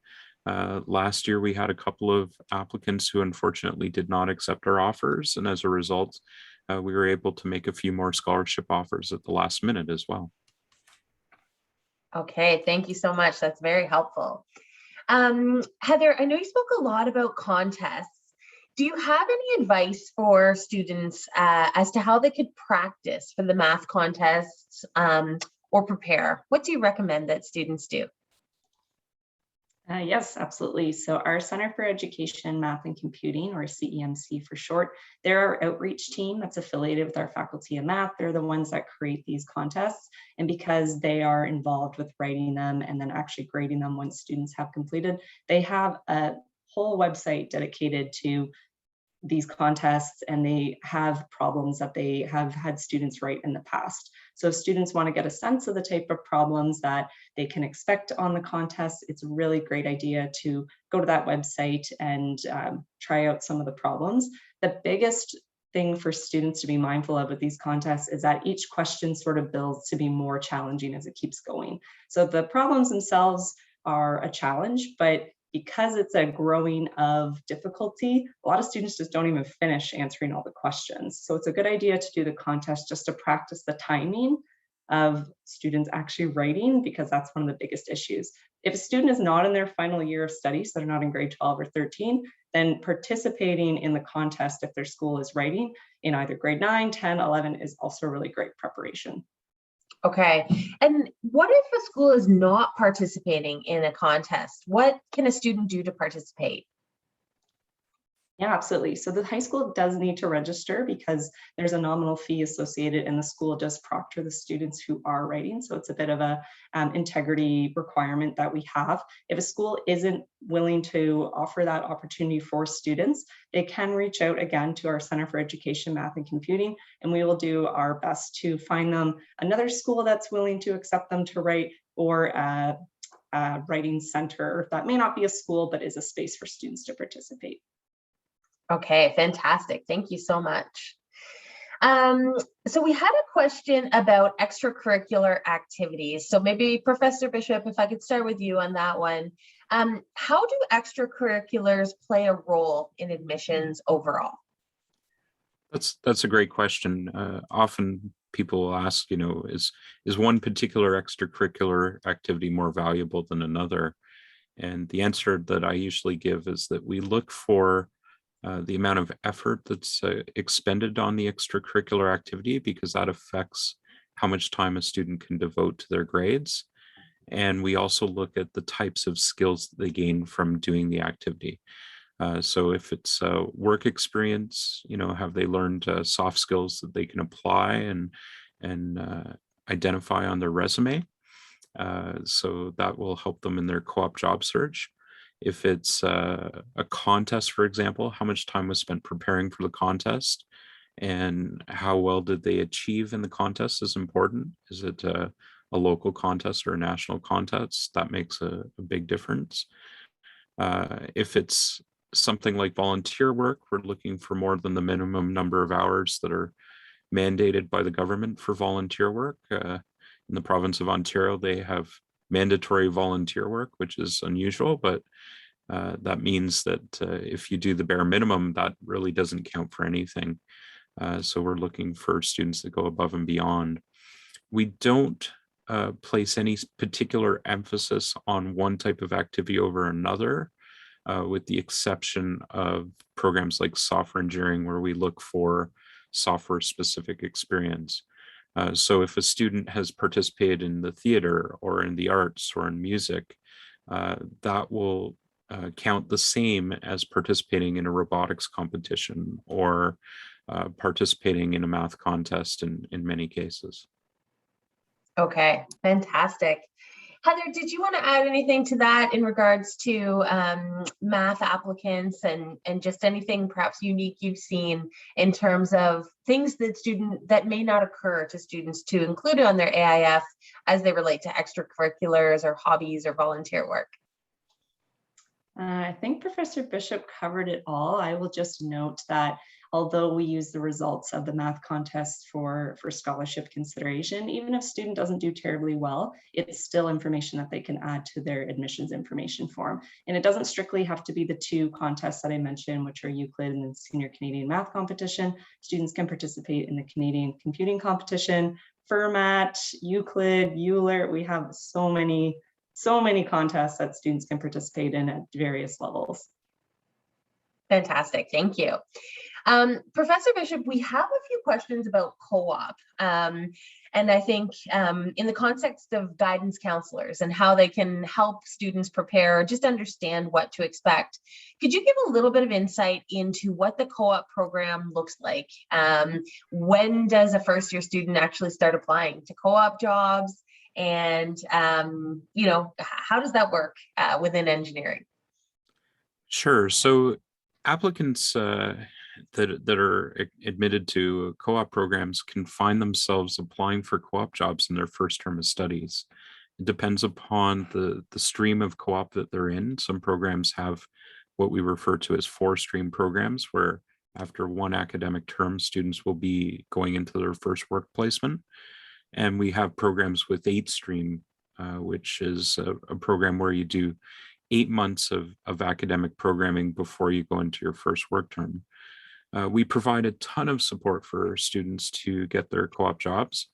Last year, we had a couple of applicants who unfortunately did not accept our offers. And as a result, we were able to make a few more scholarship offers at the last minute as well.
Okay, thank you so much. That's very helpful. Heather, I know you spoke a lot about contests. Do you have any advice for students as to how they could practice for the math contests or prepare? What do you recommend that students do?
Yes, absolutely. So our Center for Education, Math and Computing, or CEMC for short, they're our outreach team that's affiliated with our Faculty of Math. They're the ones that create these contests. And because they are involved with writing them and then actually grading them once students have completed, they have a whole website dedicated to these contests, and they have problems that they have had students write in the past. So if students want to get a sense of the type of problems that they can expect on the contest, it's a really great idea to go to that website and try out some of the problems. The biggest thing for students to be mindful of with these contests is that each question sort of builds to be more challenging as it keeps going. So the problems themselves are a challenge, but because it's a growing of difficulty, a lot of students just don't even finish answering all the questions. So it's a good idea to do the contest just to practice the timing of students actually writing, because that's one of the biggest issues. If a student is not in their final year of study, so they're not in grade 12 or 13, then participating in the contest if their school is writing in either grade 9, 10, 11 is also really great preparation.
Okay. And what if a school is not participating in a contest? What can a student do to participate?
Yeah, absolutely. So the high school does need to register because there's a nominal fee associated, and the school does proctor the students who are writing. So it's a bit of a integrity requirement that we have. If a school isn't willing to offer that opportunity for students, they can reach out again to our Center for Education, Math and Computing, and we will do our best to find them another school that's willing to accept them to write, or a writing center that may not be a school, but is a space for students to participate.
Okay, fantastic. Thank you so much. So we had a question about extracurricular activities. So maybe Professor Bishop, if I could start with you on that one. How do extracurriculars play a role in admissions overall?
That's a great question. Often people will ask, is one particular extracurricular activity more valuable than another? And the answer that I usually give is that we look for the amount of effort that's expended on the extracurricular activity, because that affects how much time a student can devote to their grades. And we also look at the types of skills that they gain from doing the activity. So if it's work experience, have they learned soft skills that they can apply and identify on their resume. So that will help them in their co-op job search. If it's a contest, for example, how much time was spent preparing for the contest and how well did they achieve in the contest is important. Is it a local contest or a national contest? That makes a big difference. If it's something like volunteer work, we're looking for more than the minimum number of hours that are mandated by the government for volunteer work. In the province of Ontario, they have mandatory volunteer work, which is unusual, but that means that if you do the bare minimum, that really doesn't count for anything. So we're looking for students that go above and beyond. We don't place any particular emphasis on one type of activity over another, with the exception of programs like software engineering, where we look for software specific experience. So if a student has participated in the theater or in the arts or in music, that will count the same as participating in a robotics competition or participating in a math contest in many cases.
Okay, fantastic. Heather, did you want to add anything to that in regards to math applicants and just anything perhaps unique you've seen in terms of things that may not occur to students to include on their AIF as they relate to extracurriculars or hobbies or volunteer work?
I think Professor Bishop covered it all. I will just note that although we use the results of the math contest for scholarship consideration, even if a student doesn't do terribly well, it's still information that they can add to their admissions information form. And it doesn't strictly have to be the two contests that I mentioned, which are Euclid and the Senior Canadian Math Competition. Students can participate in the Canadian Computing Competition, FERMAT, Euclid, Euler. We have so many contests that students can participate in at various levels.
Fantastic, thank you. Professor Bishop, we have a few questions about co-op. And I think in the context of guidance counselors and how they can help students prepare or just understand what to expect, could you give a little bit of insight into what the co-op program looks like? When does a first-year student actually start applying to co-op jobs? And how does that work within engineering?
Sure. So applicants that are admitted to co-op programs can find themselves applying for co-op jobs in their first term of studies. It depends upon the stream of co-op that they're in. Some programs have what we refer to as 4-stream programs, where after one academic term, students will be going into their first work placement. And we have programs with 8-stream, which is a program where you do 8 months of academic programming before you go into your first work term. We provide a ton of support for students to get their co-op jobs.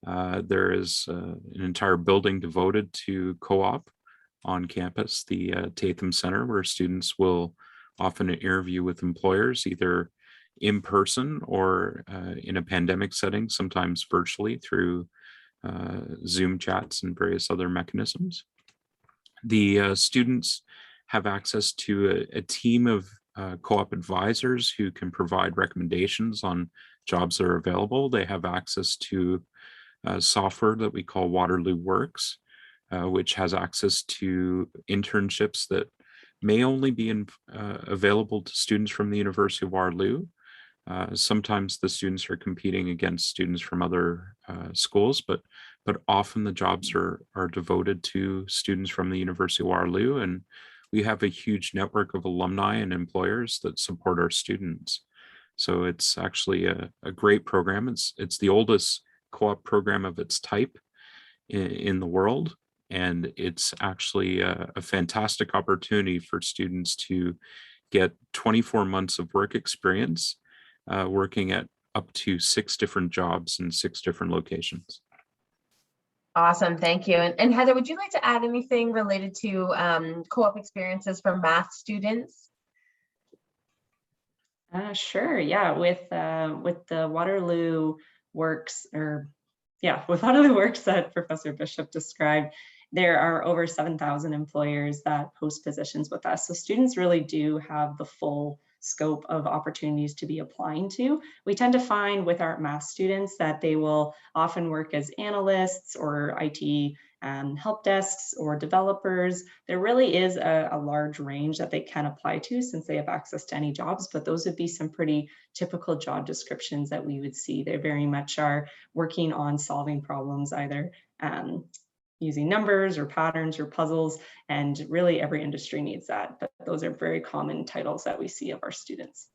There is an entire building devoted to co-op on campus, the Tatham Center, where students will often interview with employers, either in person or in a pandemic setting, sometimes virtually through Zoom chats and various other mechanisms. The students have access to a team of co-op advisors who can provide recommendations on jobs that are available. They have access to software that we call Waterloo Works, which has access to internships that may only be available to students from the University of Waterloo. Sometimes the students are competing against students from other schools, but often the jobs are devoted to students from the University of Waterloo, and we have a huge network of alumni and employers that support our students. So it's actually a great program. It's the oldest co-op program of its type in the world, and it's actually a fantastic opportunity for students to get 24 months of work experience working at up to 6 different jobs in 6 different locations.
Awesome, thank you. And Heather, would you like to add anything related to co-op experiences for math students?
Sure, yeah, with the Waterloo Works, with Waterloo Works that Professor Bishop described, there are over 7,000 employers that post positions with us. So students really do have the full scope of opportunities to be applying to. We tend to find with our math students that they will often work as analysts or IT help desks or developers. There really is a large range that they can apply to since they have access to any jobs, but those would be some pretty typical job descriptions that we would see. They very much are working on solving problems, either using numbers or patterns or puzzles, and really every industry needs that, but those are very common titles that we see of our students.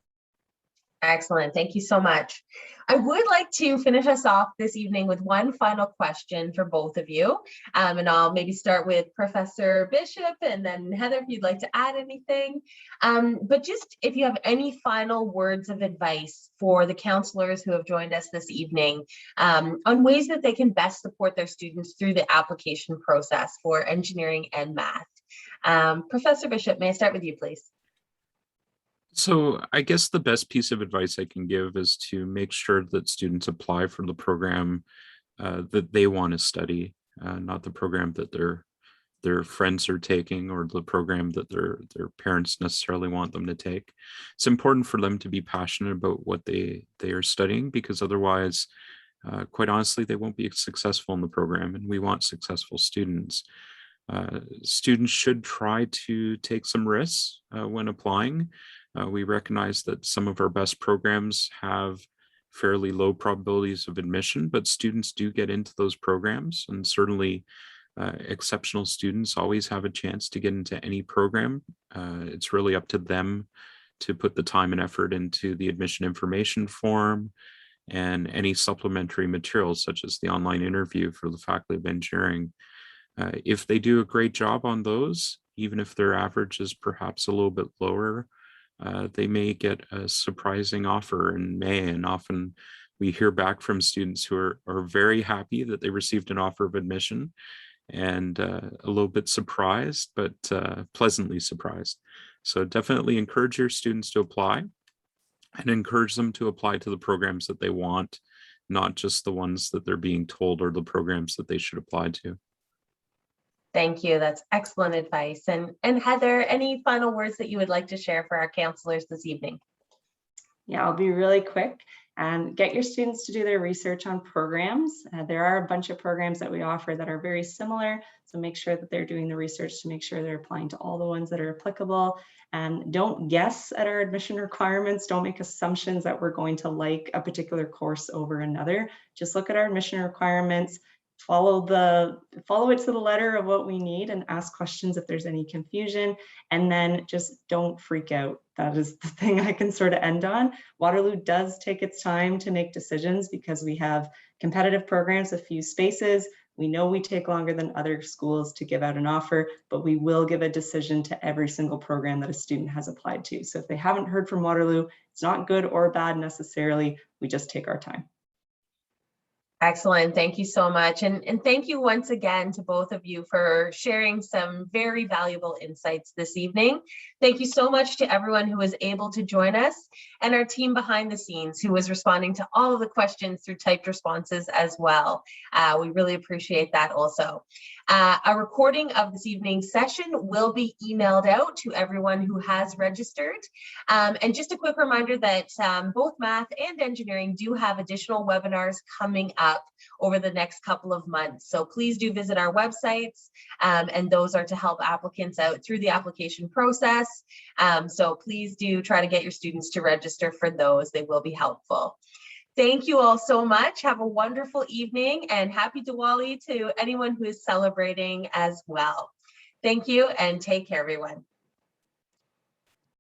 Excellent. Thank you so much. I would like to finish us off this evening with one final question for both of you. And I'll maybe start with Professor Bishop and then Heather, if you'd like to add anything. But just if you have any final words of advice for the counselors who have joined us this evening on ways that they can best support their students through the application process for engineering and math. Professor Bishop, may I start with you, please?
So I guess the best piece of advice I can give is to make sure that students apply for the program that they want to study, not the program that their friends are taking or the program that their parents necessarily want them to take. It's important for them to be passionate about what they are studying, because otherwise, quite honestly, they won't be successful in the program, and we want successful students. Students should try to take some risks when applying. We recognize that some of our best programs have fairly low probabilities of admission, but students do get into those programs, and certainly exceptional students always have a chance to get into any program. It's really up to them to put the time and effort into the admission information form and any supplementary materials, such as the online interview for the Faculty of Engineering. If they do a great job on those, even if their average is perhaps a little bit lower, they may get a surprising offer in May. And often we hear back from students who are very happy that they received an offer of admission, and a little bit surprised, but pleasantly surprised. So definitely encourage your students to apply, and encourage them to apply to the programs that they want, not just the ones that they're being told are the programs that they should apply to.
Thank you. That's excellent advice. And Heather, any final words that you would like to share for our counselors this evening?
Yeah, I'll be really quick. Get your students to do their research on programs. There are a bunch of programs that we offer that are very similar, so make sure that they're doing the research to make sure they're applying to all the ones that are applicable. And don't guess at our admission requirements. Don't make assumptions that we're going to like a particular course over another. Just look at our admission requirements, follow it to the letter of what we need, and ask questions if there's any confusion, and then just don't freak out. That is the thing I can sort of end on. Waterloo does take its time to make decisions because we have competitive programs, a few spaces. We know we take longer than other schools to give out an offer, but we will give a decision to every single program that a student has applied to. So if they haven't heard from Waterloo, it's not good or bad necessarily. We just take our time.
Excellent. Thank you so much. And thank you once again to both of you for sharing some very valuable insights this evening. Thank you so much to everyone who was able to join us, and our team behind the scenes who was responding to all of the questions through typed responses as well. We really appreciate that also. A recording of this evening's session will be emailed out to everyone who has registered. And just a quick reminder that both math and engineering do have additional webinars coming up over the next couple of months. So please do visit our websites, and those are to help applicants out through the application process. So please do try to get your students to register for those. They will be helpful. Thank you all so much. Have a wonderful evening, and happy Diwali to anyone who is celebrating as well. Thank you, and take care, everyone.